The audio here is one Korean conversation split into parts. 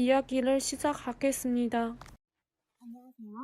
이야기를 시작하겠습니다. 안녕하세요.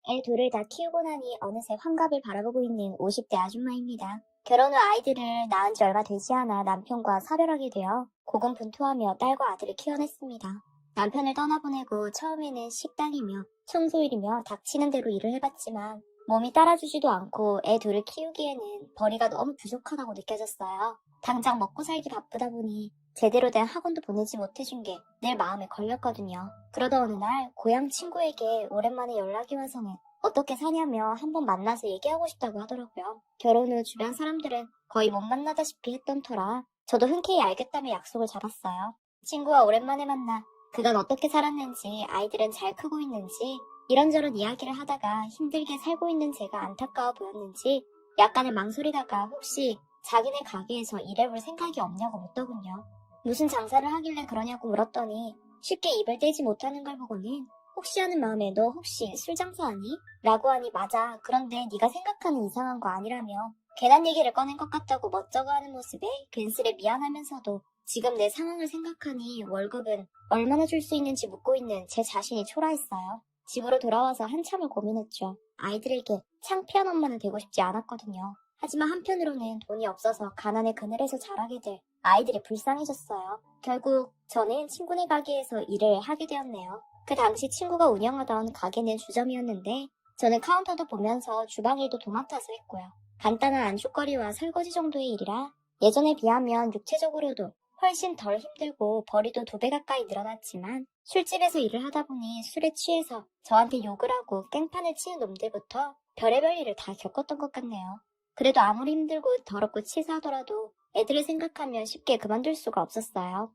애 둘을 다 키우고 나니 어느새 환갑을 바라보고 있는 50대 아줌마입니다. 결혼 후 아이들을 낳은 지 얼마 되지 않아 남편과 사별하게 되어 고군분투하며 딸과 아들을 키워냈습니다. 남편을 떠나보내고 처음에는 식당이며 청소일이며 닥치는 대로 일을 해봤지만 몸이 따라주지도 않고 애 둘을 키우기에는 벌이가 너무 부족하다고 느껴졌어요. 당장 먹고 살기 바쁘다 보니 제대로 된 학원도 보내지 못해준 게 늘 마음에 걸렸거든요. 그러다 어느 날 고향 친구에게 오랜만에 연락이 와서는 어떻게 사냐며 한번 만나서 얘기하고 싶다고 하더라고요. 결혼 후 주변 사람들은 거의 못 만나다시피 했던 터라 저도 흔쾌히 알겠다며 약속을 잡았어요. 친구와 오랜만에 만나 그간 어떻게 살았는지, 아이들은 잘 크고 있는지 이런저런 이야기를 하다가 힘들게 살고 있는 제가 안타까워 보였는지 약간의 망설이다가 혹시 자기네 가게에서 일해볼 생각이 없냐고 묻더군요. 무슨 장사를 하길래 그러냐고 물었더니 쉽게 입을 떼지 못하는 걸 보고는 혹시 하는 마음에 너 혹시 술 장사하니? 라고 하니 맞아. 그런데 네가 생각하는 이상한 거 아니라며 괜한 얘기를 꺼낸 것 같다고 멋쩍어 하는 모습에 괜스레 미안하면서도 지금 내 상황을 생각하니 월급은 얼마나 줄 수 있는지 묻고 있는 제 자신이 초라했어요. 집으로 돌아와서 한참을 고민했죠. 아이들에게 창피한 엄마는 되고 싶지 않았거든요. 하지만 한편으로는 돈이 없어서 가난의 그늘에서 자라게 될 아이들이 불쌍해졌어요. 결국 저는 친구네 가게에서 일을 하게 되었네요. 그 당시 친구가 운영하던 가게는 주점이었는데 저는 카운터도 보면서 주방 일도 도맡아서 했고요. 간단한 안주거리와 설거지 정도의 일이라 예전에 비하면 육체적으로도 훨씬 덜 힘들고 벌이도 2배 가까이 늘어났지만 술집에서 일을 하다 보니 술에 취해서 저한테 욕을 하고 깽판을 치는 놈들부터 별의별 일을 다 겪었던 것 같네요. 그래도 아무리 힘들고 더럽고 치사하더라도 애들을 생각하면 쉽게 그만둘 수가 없었어요.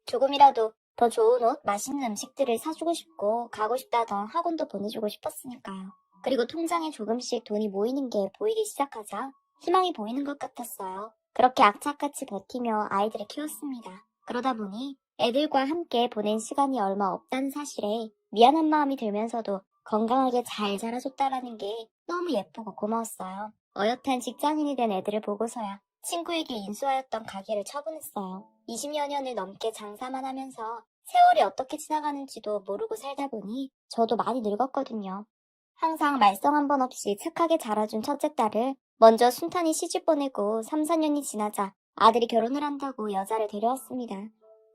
조금이라도 더 좋은 옷, 맛있는 음식들을 사주고 싶고 가고 싶다던 학원도 보내주고 싶었으니까요. 그리고 통장에 조금씩 돈이 모이는 게 보이기 시작하자 희망이 보이는 것 같았어요. 그렇게 악착같이 버티며 아이들을 키웠습니다. 그러다 보니 애들과 함께 보낸 시간이 얼마 없다는 사실에 미안한 마음이 들면서도 건강하게 잘 자라줬다라는 게 너무 예쁘고 고마웠어요. 어엿한 직장인이 된 애들을 보고서야 친구에게 인수하였던 가게를 처분했어요. 20여 년을 넘게 장사만 하면서 세월이 어떻게 지나가는지도 모르고 살다 보니 저도 많이 늙었거든요. 항상 말썽 한 번 없이 착하게 자라준 첫째 딸을 먼저 순탄히 시집 보내고 3, 4년이 지나자 아들이 결혼을 한다고 여자를 데려왔습니다.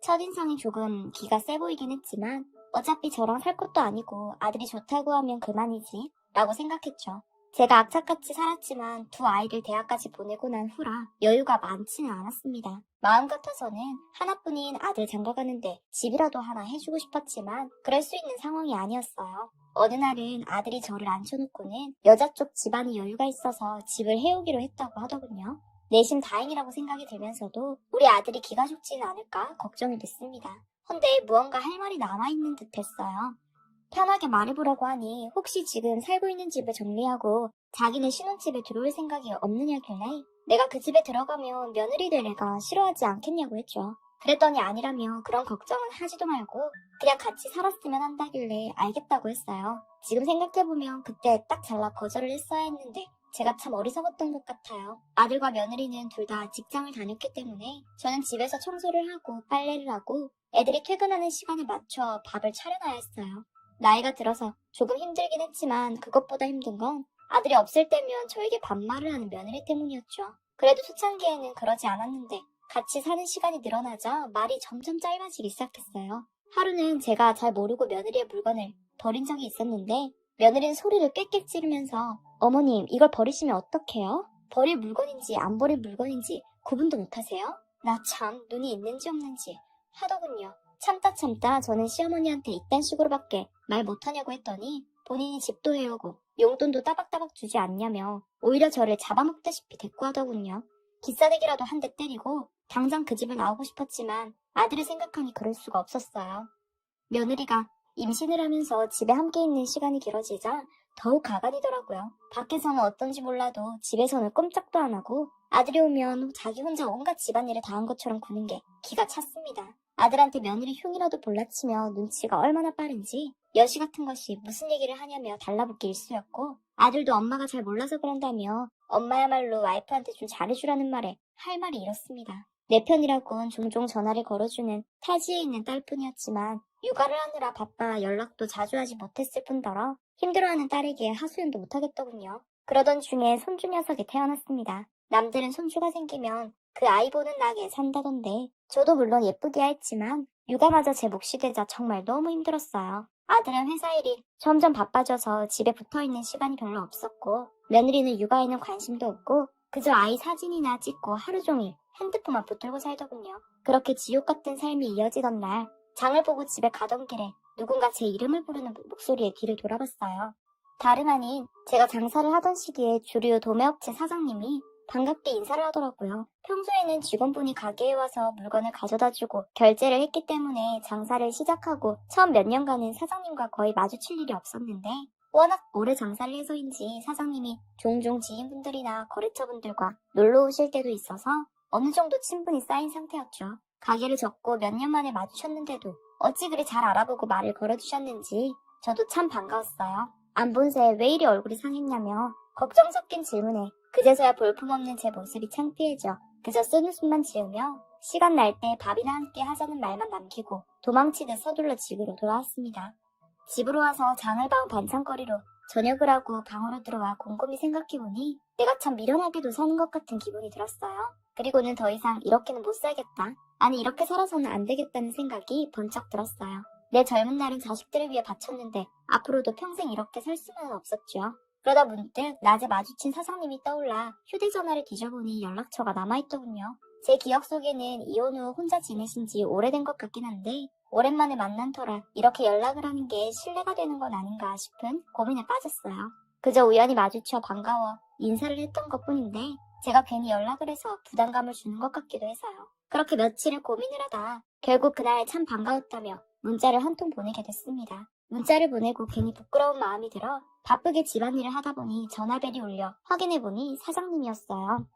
첫인상이 조금 기가 세 보이긴 했지만 어차피 저랑 살 것도 아니고 아들이 좋다고 하면 그만이지 라고 생각했죠. 제가 악착같이 살았지만 2 아이를 대학까지 보내고 난 후라 여유가 많지는 않았습니다. 마음 같아서는 하나뿐인 아들 장가가는데 집이라도 하나 해주고 싶었지만 그럴 수 있는 상황이 아니었어요. 어느 날은 아들이 저를 앉혀놓고는 여자 쪽 집안이 여유가 있어서 집을 해오기로 했다고 하더군요. 내심 다행이라고 생각이 들면서도 우리 아들이 기가 죽지는 않을까 걱정이 됐습니다. 헌데 무언가 할 말이 남아있는 듯 했어요. 편하게 말해보라고 하니 혹시 지금 살고 있는 집을 정리하고 자기는 신혼집에 들어올 생각이 없느냐길래 내가 그 집에 들어가면 며느리 될 애가 싫어하지 않겠냐고 했죠. 그랬더니 아니라며 그런 걱정은 하지도 말고 그냥 같이 살았으면 한다길래 알겠다고 했어요. 지금 생각해보면 그때 딱 잘라 거절을 했어야 했는데 제가 참 어리석었던 것 같아요. 아들과 며느리는 둘 다 직장을 다녔기 때문에 저는 집에서 청소를 하고 빨래를 하고 애들이 퇴근하는 시간에 맞춰 밥을 차려놔야 했어요. 나이가 들어서 조금 힘들긴 했지만 그것보다 힘든 건 아들이 없을 때면 저에게 반말을 하는 며느리 때문이었죠. 그래도 초창기에는 그러지 않았는데 같이 사는 시간이 늘어나자 말이 점점 짧아지기 시작했어요. 하루는 제가 잘 모르고 며느리의 물건을 버린 적이 있었는데 며느리는 소리를 꽥꽥 지르면서 어머님 이걸 버리시면 어떡해요? 버릴 물건인지 안 버릴 물건인지 구분도 못하세요? 나 참 눈이 있는지 없는지 하더군요. 참다 저는 시어머니한테 이딴 식으로밖에 말 못하냐고 했더니 본인이 집도 해오고 용돈도 따박따박 주지 않냐며 오히려 저를 잡아먹다시피 대꾸하더군요. 기싸대기라도 한 대 때리고 당장 그 집을 나오고 싶었지만 아들을 생각하니 그럴 수가 없었어요. 며느리가 임신을 하면서 집에 함께 있는 시간이 길어지자 더욱 가관이더라고요. 밖에서는 어떤지 몰라도 집에서는 꼼짝도 안 하고 아들이 오면 자기 혼자 온갖 집안일을 다 한 것처럼 구는 게 기가 찼습니다. 아들한테 며느리 흉이라도 볼라치며 눈치가 얼마나 빠른지 여시 같은 것이 무슨 얘기를 하냐며 달라붙기 일쑤였고 아들도 엄마가 잘 몰라서 그런다며 엄마야말로 와이프한테 좀 잘해주라는 말에 할 말이 이렇습니다. 내 편이라곤 종종 전화를 걸어주는 타지에 있는 딸뿐이었지만 육아를 하느라 바빠 연락도 자주 하지 못했을 뿐더러 힘들어하는 딸에게 하소연도 못하겠더군요. 그러던 중에 손주 녀석이 태어났습니다. 남들은 손주가 생기면 그 아이 보는 낙에 산다던데 저도 물론 예쁘기야 했지만 육아마저 제 몫이 되자 정말 너무 힘들었어요. 아들은 회사 일이 점점 바빠져서 집에 붙어있는 시간이 별로 없었고 며느리는 육아에는 관심도 없고 그저 아이 사진이나 찍고 하루 종일 핸드폰만 붙들고 살더군요. 그렇게 지옥 같은 삶이 이어지던 날 장을 보고 집에 가던 길에 누군가 제 이름을 부르는 목소리에 귀를 돌아봤어요. 다름 아닌 제가 장사를 하던 시기에 주류 도매업체 사장님이 반갑게 인사를 하더라고요. 평소에는 직원분이 가게에 와서 물건을 가져다주고 결제를 했기 때문에 장사를 시작하고 처음 몇 년간은 사장님과 거의 마주칠 일이 없었는데 워낙 오래 장사를 해서인지 사장님이 종종 지인분들이나 거래처분들과 놀러 오실 때도 있어서 어느 정도 친분이 쌓인 상태였죠. 가게를 접고 몇 년 만에 마주쳤는데도 어찌 그리 잘 알아보고 말을 걸어주셨는지 저도 참 반가웠어요. 안 본 새 왜 이리 얼굴이 상했냐며 걱정 섞인 질문에 그제서야 볼품없는 제 모습이 창피해져 그저 쓴웃음만 지으며 시간 날 때 밥이나 함께 하자는 말만 남기고 도망치듯 서둘러 집으로 돌아왔습니다. 집으로 와서 장을 봐온 반찬거리로 저녁을 하고 방으로 들어와 곰곰이 생각해보니 내가 참 미련하게도 사는 것 같은 기분이 들었어요. 그리고는 더 이상 이렇게는 못 살겠다. 아니 이렇게 살아서는 안 되겠다는 생각이 번쩍 들었어요. 내 젊은 날은 자식들을 위해 바쳤는데 앞으로도 평생 이렇게 살 수는 없었죠. 그러다 문득 낮에 마주친 사장님이 떠올라 휴대전화를 뒤져보니 연락처가 남아있더군요. 제 기억 속에는 이혼 후 혼자 지내신 지 오래된 것 같긴 한데 오랜만에 만난 터라 이렇게 연락을 하는 게 신뢰가 되는 건 아닌가 싶은 고민에 빠졌어요. 그저 우연히 마주쳐 반가워 인사를 했던 것뿐인데 제가 괜히 연락을 해서 부담감을 주는 것 같기도 해서요. 그렇게 며칠을 고민을 하다 결국 그날 참 반가웠다며 문자를 한 통 보내게 됐습니다. 문자를 보내고 괜히 부끄러운 마음이 들어 바쁘게 집안일을 하다 보니 전화벨이 울려 확인해보니 사장님이었어요.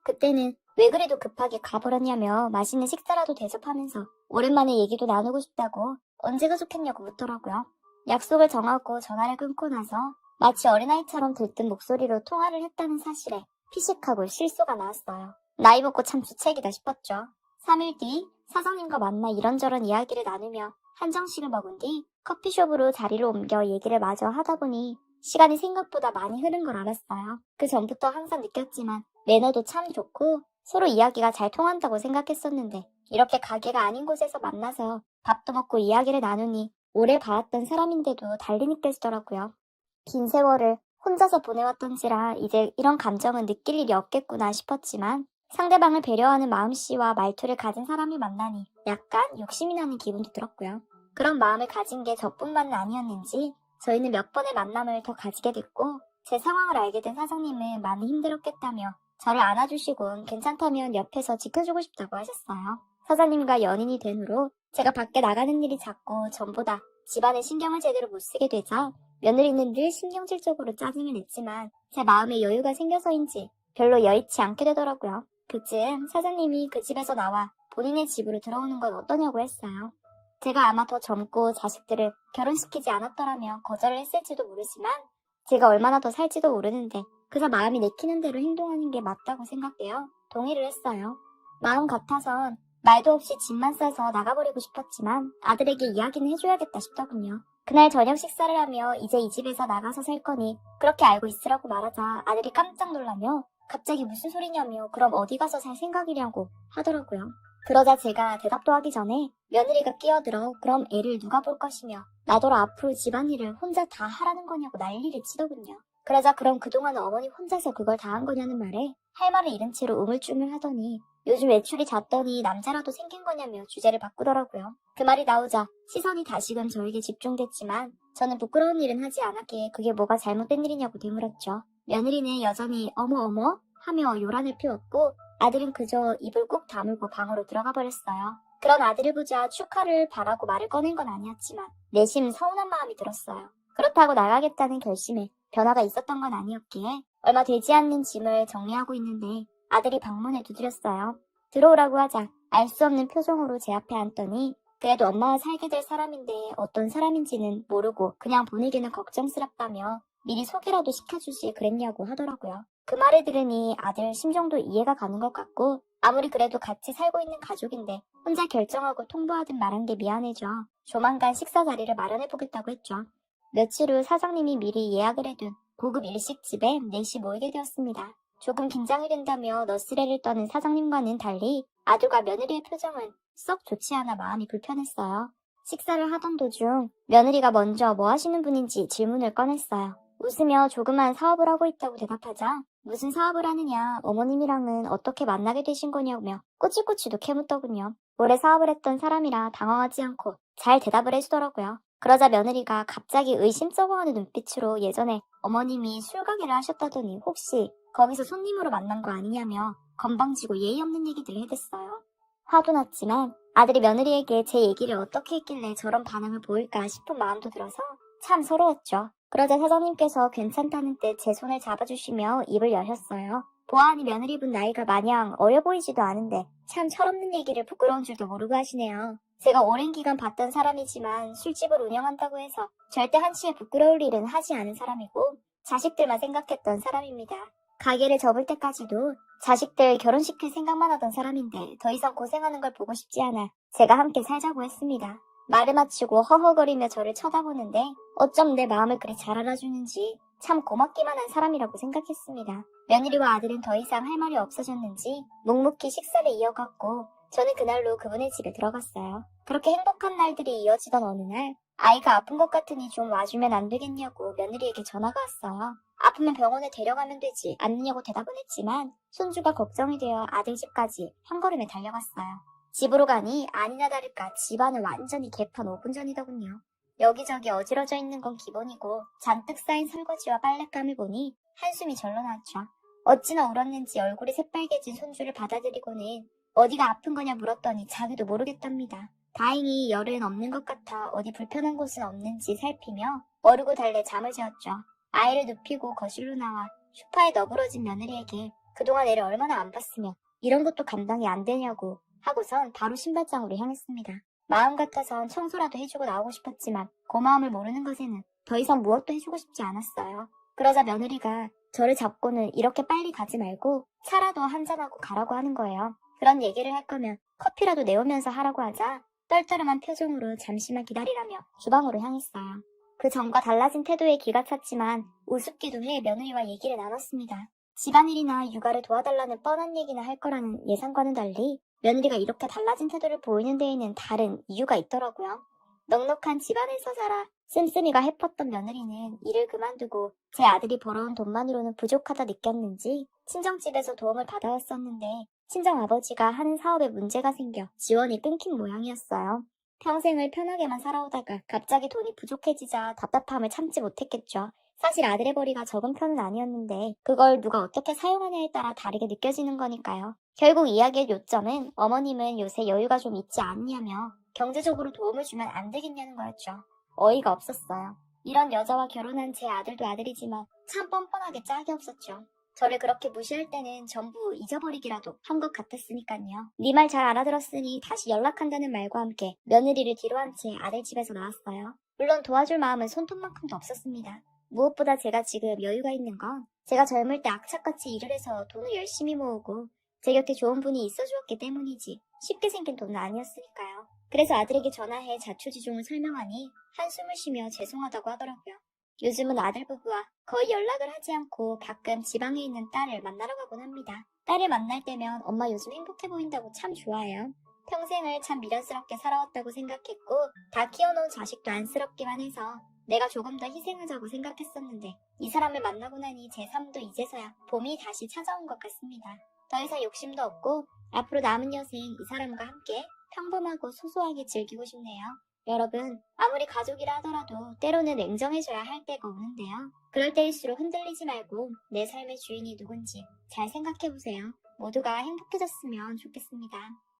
그때는 왜 그래도 급하게 가버렸냐며 맛있는 식사라도 대접하면서 오랜만에 얘기도 나누고 싶다고 언제가 좋겠냐고 묻더라고요. 약속을 정하고 전화를 끊고 나서 마치 어린아이처럼 들뜬 목소리로 통화를 했다는 사실에 피식하고 실소가 나왔어요. 나이 먹고 참 주책이다 싶었죠. 3일 뒤 사장님과 만나 이런저런 이야기를 나누며 한정식을 먹은 뒤 커피숍으로 자리를 옮겨 얘기를 마저 하다 보니 시간이 생각보다 많이 흐른 걸 알았어요. 그 전부터 항상 느꼈지만 매너도 참 좋고 서로 이야기가 잘 통한다고 생각했었는데 이렇게 가게가 아닌 곳에서 만나서 밥도 먹고 이야기를 나누니 오래 봐왔던 사람인데도 달리 느껴지더라고요. 긴 세월을 혼자서 보내왔던지라 이제 이런 감정은 느낄 일이 없겠구나 싶었지만 상대방을 배려하는 마음씨와 말투를 가진 사람을 만나니 약간 욕심이 나는 기분도 들었고요. 그런 마음을 가진 게 저뿐만은 아니었는지 저희는 몇 번의 만남을 더 가지게 됐고 제 상황을 알게 된 사장님은 많이 힘들었겠다며 저를 안아주시곤 괜찮다면 옆에서 지켜주고 싶다고 하셨어요. 사장님과 연인이 된 후로 제가 밖에 나가는 일이 작고 전보다 집안에 신경을 제대로 못 쓰게 되자 며느리는 늘 신경질적으로 짜증을 냈지만 제 마음에 여유가 생겨서인지 별로 여의치 않게 되더라고요. 그쯤 사장님이 그 집에서 나와 본인의 집으로 들어오는 건 어떠냐고 했어요. 제가 아마 더 젊고 자식들을 결혼시키지 않았더라면 거절을 했을지도 모르지만 제가 얼마나 더 살지도 모르는데 그저 마음이 내키는 대로 행동하는 게 맞다고 생각되어 동의를 했어요. 마음 같아선 말도 없이 짐만 싸서 나가버리고 싶었지만 아들에게 이야기는 해줘야겠다 싶더군요. 그날 저녁 식사를 하며 이제 이 집에서 나가서 살 거니 그렇게 알고 있으라고 말하자 아들이 깜짝 놀라며 갑자기 무슨 소리냐며 그럼 어디 가서 살 생각이냐고 하더라고요. 그러자 제가 대답도 하기 전에 며느리가 끼어들어 그럼 애를 누가 볼 것이며 나더러 앞으로 집안일을 혼자 다 하라는 거냐고 난리를 치더군요. 그러자 그럼 그동안 어머니 혼자서 그걸 다 한 거냐는 말에 할 말을 잃은 채로 우물쭈물 하더니 요즘 외출이 잦더니 남자라도 생긴 거냐며 주제를 바꾸더라고요. 그 말이 나오자 시선이 다시금 저에게 집중됐지만 저는 부끄러운 일은 하지 않았기에 그게 뭐가 잘못된 일이냐고 되물었죠. 며느리는 여전히 어머 하며 요란을 피웠고 아들은 그저 입을 꾹 다물고 방으로 들어가 버렸어요. 그런 아들을 보자 축하를 바라고 말을 꺼낸 건 아니었지만 내심 서운한 마음이 들었어요. 그렇다고 나가겠다는 결심에 변화가 있었던 건 아니었기에 얼마 되지 않는 짐을 정리하고 있는데 아들이 방문에 두드렸어요. 들어오라고 하자 알 수 없는 표정으로 제 앞에 앉더니 그래도 엄마와 살게 될 사람인데 어떤 사람인지는 모르고 그냥 보내기는 걱정스럽다며 미리 소개라도 시켜주지 그랬냐고 하더라고요. 그 말을 들으니 아들 심정도 이해가 가는 것 같고 아무리 그래도 같이 살고 있는 가족인데 혼자 결정하고 통보하듯 말한 게 미안해져. 조만간 식사 자리를 마련해보겠다고 했죠. 며칠 후 사장님이 미리 예약을 해둔 고급 일식집에 넷이 모이게 되었습니다. 조금 긴장이 된다며 너스레를 떠는 사장님과는 달리 아들과 며느리의 표정은 썩 좋지 않아 마음이 불편했어요. 식사를 하던 도중 며느리가 먼저 뭐 하시는 분인지 질문을 꺼냈어요. 웃으며 조그만 사업을 하고 있다고 대답하자 무슨 사업을 하느냐, 어머님이랑은 어떻게 만나게 되신 거냐며 꼬치꼬치도 캐묻더군요. 오래 사업을 했던 사람이라 당황하지 않고 잘 대답을 해주더라고요. 그러자 며느리가 갑자기 의심 썩어가는 눈빛으로 예전에 어머님이 술가게를 하셨다더니 혹시 거기서 손님으로 만난 거 아니냐며 건방지고 예의 없는 얘기들을 해댔어요. 화도 났지만 아들이 며느리에게 제 얘기를 어떻게 했길래 저런 반응을 보일까 싶은 마음도 들어서 참 서러웠죠. 그러자 사장님께서 괜찮다는 듯 제 손을 잡아주시며 입을 여셨어요. 보아하니 며느리분 나이가 마냥 어려 보이지도 않은데 참 철없는 얘기를 부끄러운 줄도 모르고 하시네요. 제가 오랜 기간 봤던 사람이지만 술집을 운영한다고 해서 절대 한치의 부끄러울 일은 하지 않은 사람이고 자식들만 생각했던 사람입니다. 가게를 접을 때까지도 자식들 결혼시킬 생각만 하던 사람인데 더 이상 고생하는 걸 보고 싶지 않아 제가 함께 살자고 했습니다. 말을 마치고 허허거리며 저를 쳐다보는데 어쩜 내 마음을 그리 잘 알아주는지 참 고맙기만 한 사람이라고 생각했습니다. 며느리와 아들은 더 이상 할 말이 없어졌는지 묵묵히 식사를 이어갔고 저는 그날로 그분의 집에 들어갔어요. 그렇게 행복한 날들이 이어지던 어느 날 아이가 아픈 것 같으니 좀 와주면 안 되겠냐고 며느리에게 전화가 왔어요. 아프면 병원에 데려가면 되지 않느냐고 대답은 했지만 손주가 걱정이 되어 아들 집까지 한 걸음에 달려갔어요. 집으로 가니 아니나 다를까 집안은 완전히 개판 5분 전이더군요. 여기저기 어지러져 있는 건 기본이고 잔뜩 쌓인 설거지와 빨랫감을 보니 한숨이 절로 나왔죠. 어찌나 울었는지 얼굴이 새빨개진 손주를 받아들이고는 어디가 아픈 거냐 물었더니 자기도 모르겠답니다. 다행히 열은 없는 것 같아 어디 불편한 곳은 없는지 살피며 모르고 달래 잠을 재웠죠. 아이를 눕히고 거실로 나와 소파에 너부러진 며느리에게 그동안 애를 얼마나 안 봤으며 이런 것도 감당이 안 되냐고 하고선 바로 신발장으로 향했습니다. 마음 같아선 청소라도 해주고 나오고 싶었지만 고마움을 모르는 것에는 더 이상 무엇도 해주고 싶지 않았어요. 그러자 며느리가 저를 잡고는 이렇게 빨리 가지 말고 차라도 한잔하고 가라고 하는 거예요. 그런 얘기를 할 거면 커피라도 내오면서 하라고 하자 떨떠름한 표정으로 잠시만 기다리라며 주방으로 향했어요. 그 전과 달라진 태도에 기가 찼지만 우습기도 해 며느리와 얘기를 나눴습니다. 집안일이나 육아를 도와달라는 뻔한 얘기나 할 거라는 예상과는 달리 며느리가 이렇게 달라진 태도를 보이는 데에는 다른 이유가 있더라고요. 넉넉한 집안에서 살아 씀씀이가 해뻤던 며느리는 일을 그만두고 제 아들이 벌어온 돈만으로는 부족하다 느꼈는지 친정집에서 도움을 받아왔었는데 친정아버지가 하는 사업에 문제가 생겨 지원이 끊긴 모양이었어요. 평생을 편하게만 살아오다가 갑자기 돈이 부족해지자 답답함을 참지 못했겠죠. 사실 아들의 벌이가 적은 편은 아니었는데 그걸 누가 어떻게 사용하냐에 따라 다르게 느껴지는 거니까요. 결국 이야기의 요점은 어머님은 요새 여유가 좀 있지 않냐며 경제적으로 도움을 주면 안 되겠냐는 거였죠. 어이가 없었어요. 이런 여자와 결혼한 제 아들도 아들이지만 참 뻔뻔하게 짝이 없었죠. 저를 그렇게 무시할 때는 전부 잊어버리기라도 한 것 같았으니까요. 네 말 잘 알아들었으니 다시 연락한다는 말과 함께 며느리를 뒤로 한 채 아들 집에서 나왔어요. 물론 도와줄 마음은 손톱만큼도 없었습니다. 무엇보다 제가 지금 여유가 있는 건 제가 젊을 때 악착같이 일을 해서 돈을 열심히 모으고 제 곁에 좋은 분이 있어주었기 때문이지 쉽게 생긴 돈은 아니었으니까요. 그래서 아들에게 전화해 자초지종을 설명하니 한숨을 쉬며 죄송하다고 하더라고요. 요즘은 아들 부부와 거의 연락을 하지 않고 가끔 지방에 있는 딸을 만나러 가곤 합니다. 딸을 만날 때면 엄마 요즘 행복해 보인다고 참 좋아해요. 평생을 참 미련스럽게 살아왔다고 생각했고 다 키워놓은 자식도 안쓰럽기만 해서 내가 조금 더 희생하자고 생각했었는데 이 사람을 만나고 나니 제 삶도 이제서야 봄이 다시 찾아온 것 같습니다. 더 이상 욕심도 없고 앞으로 남은 여생 이 사람과 함께 평범하고 소소하게 즐기고 싶네요. 여러분, 아무리 가족이라 하더라도 때로는 냉정해져야 할 때가 오는데요. 그럴 때일수록 흔들리지 말고 내 삶의 주인이 누군지 잘 생각해보세요. 모두가 행복해졌으면 좋겠습니다.